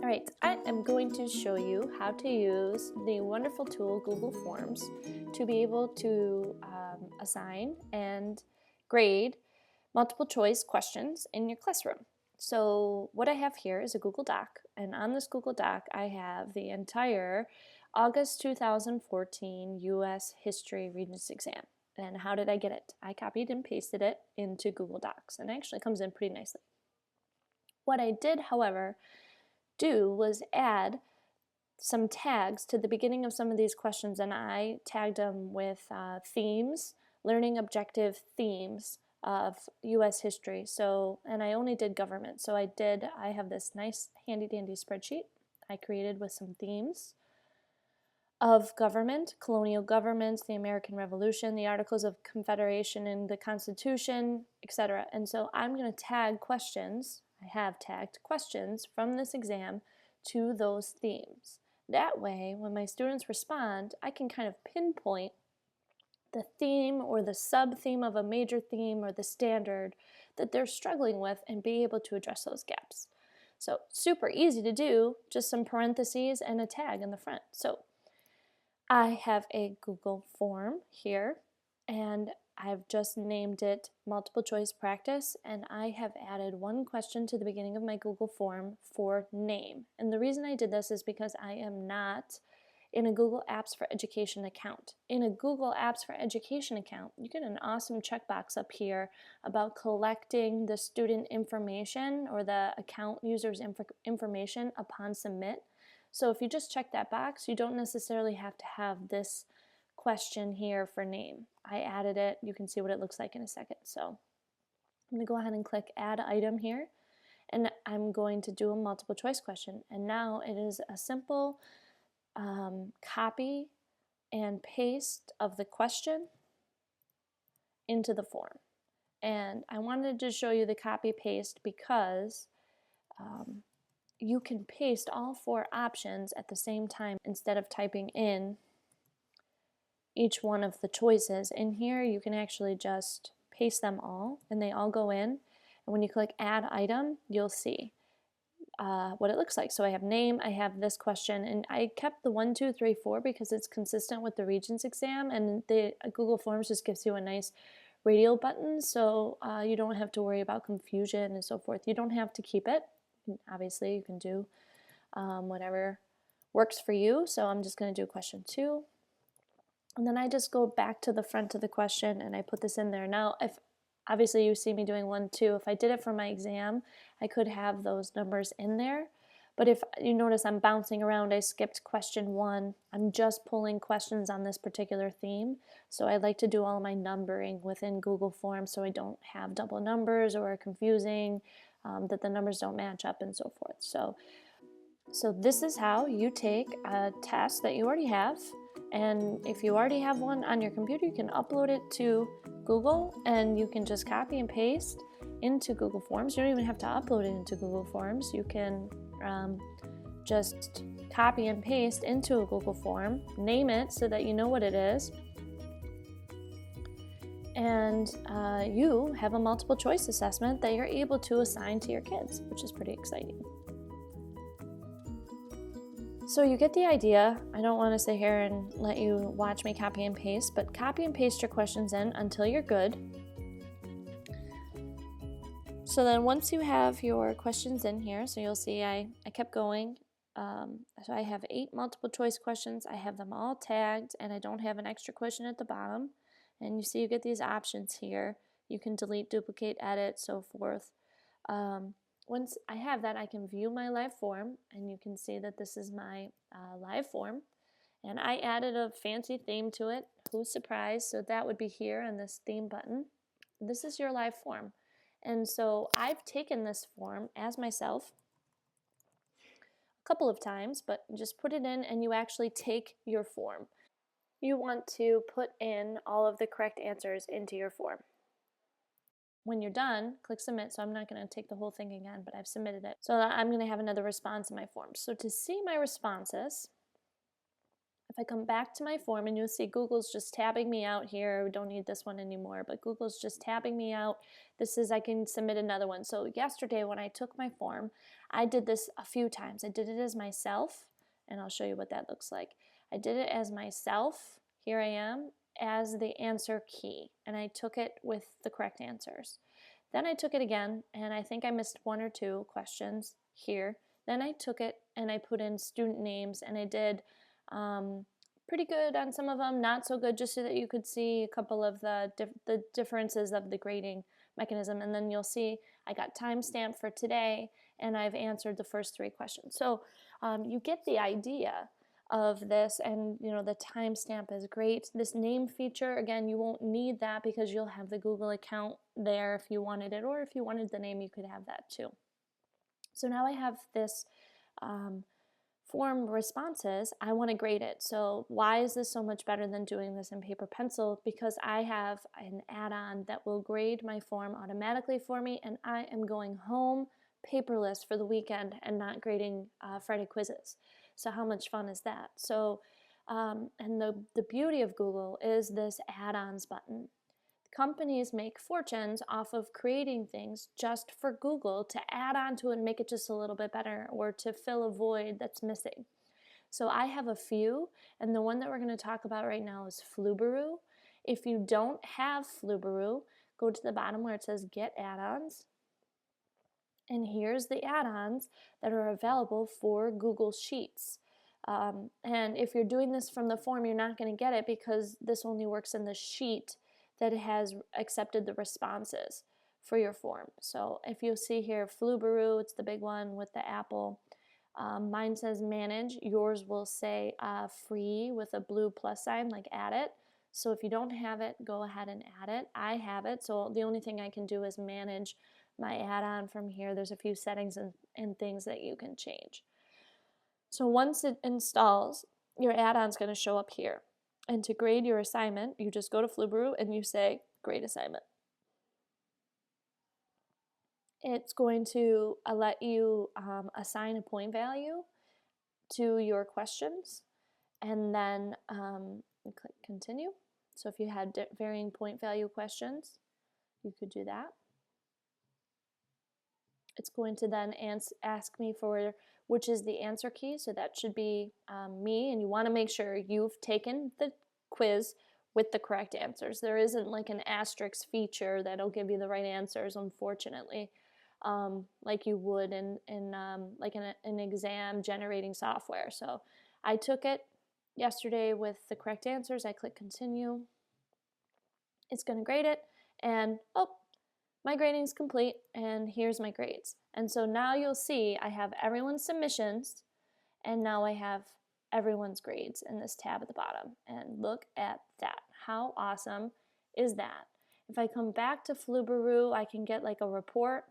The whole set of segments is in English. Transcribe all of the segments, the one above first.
All right, I am going to show you how to use the wonderful tool Google Forms to be able to assign and grade multiple choice questions in your classroom. So what I have here is a Google Doc, and on this Google Doc I have the entire August 2014 U.S. History Regents exam. And how did I get it? I copied and pasted it into Google Docs, and it actually comes in pretty nicely. What I did, however, do was add some tags to the beginning of some of these questions, and I tagged them with themes, learning objective themes of U.S. history. So, and I only did government. So I have this nice handy dandy spreadsheet I created with some themes of government, colonial governments, the American Revolution, the Articles of Confederation and the Constitution, etc. And so I'm going to tag questions. I have tagged questions from this exam to those themes. That way, when my students respond, I can kind of pinpoint the theme or the sub-theme of a major theme or the standard that they're struggling with and be able to address those gaps. So super easy to do, just some parentheses and a tag in the front. So I have a Google form here, and I've just named it multiple choice practice, and I have added one question to the beginning of my Google form for name. And the reason I did this is because I am not in a Google Apps for Education account. In a Google Apps for Education account, you get an awesome checkbox up here about collecting the student information or the account user's information upon submit. So if you just check that box, you don't necessarily have to have this question here for name. I added it. You can see what it looks like in a second. So I'm going to go ahead and click Add Item here, and I'm going to do a multiple choice question. And now it is a simple copy and paste of the question into the form. And I wanted to show you the copy paste because you can paste all four options at the same time instead of typing in each one of the choices. In here you can actually just paste them all and they all go in, and when you click Add Item you'll see what it looks like. So I have name, I have this question, and I kept the 1, 2, 3, 4 because it's consistent with the Regents exam, and the Google Forms just gives you a nice radial button, so you don't have to worry about confusion and so forth. You don't have to keep it. Obviously you can do whatever works for you. So I'm just going to do question 2. And then I just go back to the front of the question and I put this in there. Now, if obviously you see me doing 1, 2, if I did it for my exam, I could have those numbers in there. But if you notice I'm bouncing around, I skipped question 1. I'm just pulling questions on this particular theme. So I like to do all my numbering within Google Forms so I don't have double numbers or confusing, that the numbers don't match up and so forth. So this is how you take a test that you already have, and if you already have one on your computer, you can upload it to Google and you can just copy and paste into Google Forms. You don't even have to upload it into Google Forms. You can just copy and paste into a Google form, name it so that you know what it is, and you have a multiple choice assessment that you're able to assign to your kids, which is pretty exciting. So you get the idea. I don't want to sit here and let you watch me copy and paste, but copy and paste your questions in until you're good. So then once you have your questions in here, so you'll see I kept going. So I have 8 multiple choice questions. I have them all tagged and I don't have an extra question at the bottom. And you see you get these options here. You can delete, duplicate, edit, so forth. Once I have that, I can view my live form, and you can see that this is my live form. And I added a fancy theme to it. Who's surprised? So that would be here on this theme button. This is your live form. And so I've taken this form as myself a couple of times, but just put it in and you actually take your form. You want to put in all of the correct answers into your form. When you're done, click submit. So I'm not going to take the whole thing again, but I've submitted it. So I'm going to have another response in my form. So to see my responses, If I come back to my form, and you'll see Google's just tabbing me out here. We don't need this one anymore, but Google's just tabbing me out. This is, I can submit another one. So yesterday when I took my form, I did this a few times. I did it as myself, and I'll show you what that looks like. I did it as myself, here I am, as the answer key, and I took it with the correct answers. Then I took it again, and I think I missed 1 or 2 questions here. Then I took it and I put in student names, and I did pretty good on some of them, not so good, just so that you could see a couple of the differences of the grading mechanism. And then you'll see I got timestamp for today, and I've answered the first 3 questions. So you get the idea of this, and you know, the timestamp is great. This name feature, again, you won't need that because you'll have the Google account there if you wanted it, or if you wanted the name, you could have that too. So now I have this form responses. I want to grade it. So why is this so much better than doing this in paper pencil? Because I have an add-on that will grade my form automatically for me, and I am going home paperless for the weekend and not grading Friday quizzes. So how much fun is that? So and the beauty of Google is this add-ons button. Companies make fortunes off of creating things just for Google to add on to it and make it just a little bit better, or to fill a void that's missing. So I have a few, and the one that we're going to talk about right now is Flubaroo. If you don't have Flubaroo, go to the bottom where it says Get Add-ons, and here's the add-ons that are available for Google Sheets. And if you're doing this from the form, you're not going to get it because this only works in the sheet that has accepted the responses for your form. So if you see here, Flubaroo, it's the big one with the apple. Mine says manage. Yours will say free with a blue plus sign, like add it. So if you don't have it, go ahead and add it. I have it, so the only thing I can do is manage my add-on from here. There's a few settings and things that you can change. So once it installs, your add-on's going to show up here. And to grade your assignment, you just go to Flubaroo and you say, grade assignment. It's going to let you assign a point value to your questions, and then you click continue. So if you had varying point value questions, you could do that. It's going to then ask me for which is the answer key, so that should be me, and you want to make sure you've taken the quiz with the correct answers. There isn't like an asterisk feature that'll give you the right answers, unfortunately, like you would in like an exam generating software. So I took it yesterday with the correct answers. I click continue. It's going to grade it, and oh, my grading is complete, and here's my grades. And so now you'll see I have everyone's submissions, and now I have everyone's grades in this tab at the bottom. And look at that. How awesome is that? If I come back to Flubaroo, I can get like a report,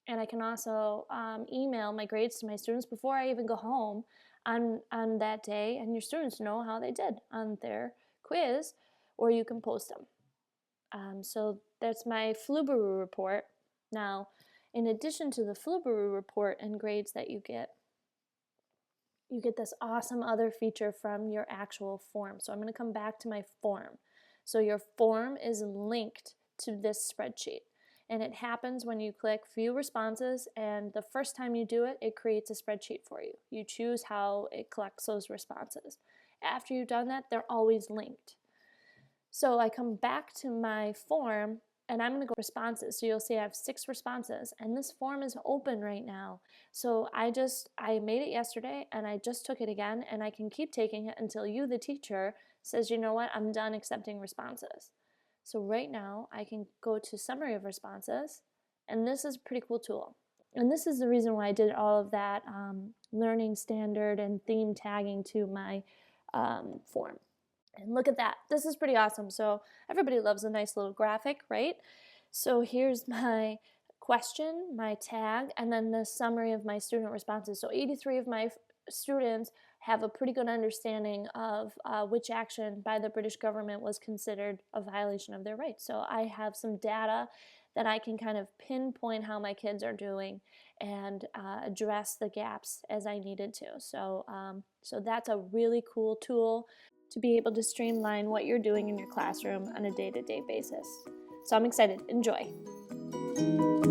and I can also email my grades to my students before I even go home on that day, and your students know how they did on their quiz, or you can post them. So that's my Flubaroo report. Now, in addition to the Flubaroo report and grades that you get this awesome other feature from your actual form. So I'm going to come back to my form. So your form is linked to this spreadsheet, and it happens when you click View Responses, and the first time you do it, it creates a spreadsheet for you. You choose how it collects those responses. After you've done that, they're always linked. So I come back to my form, and I'm going to go responses. So you'll see I have 6 responses, and this form is open right now. So I made it yesterday, and I just took it again, and I can keep taking it until you, the teacher, says, you know what, I'm done accepting responses. So right now I can go to summary of responses, and this is a pretty cool tool. And this is the reason why I did all of that learning standard and theme tagging to my form. And look at that. This is pretty awesome. So everybody loves a nice little graphic, right? So here's my question, my tag, and then the summary of my student responses. So 83 of my students have a pretty good understanding of which action by the British government was considered a violation of their rights. So I have some data that I can kind of pinpoint how my kids are doing and address the gaps as I needed to. So, so that's a really cool tool. to be able to streamline what you're doing in your classroom on a day-to-day basis. So I'm excited. Enjoy.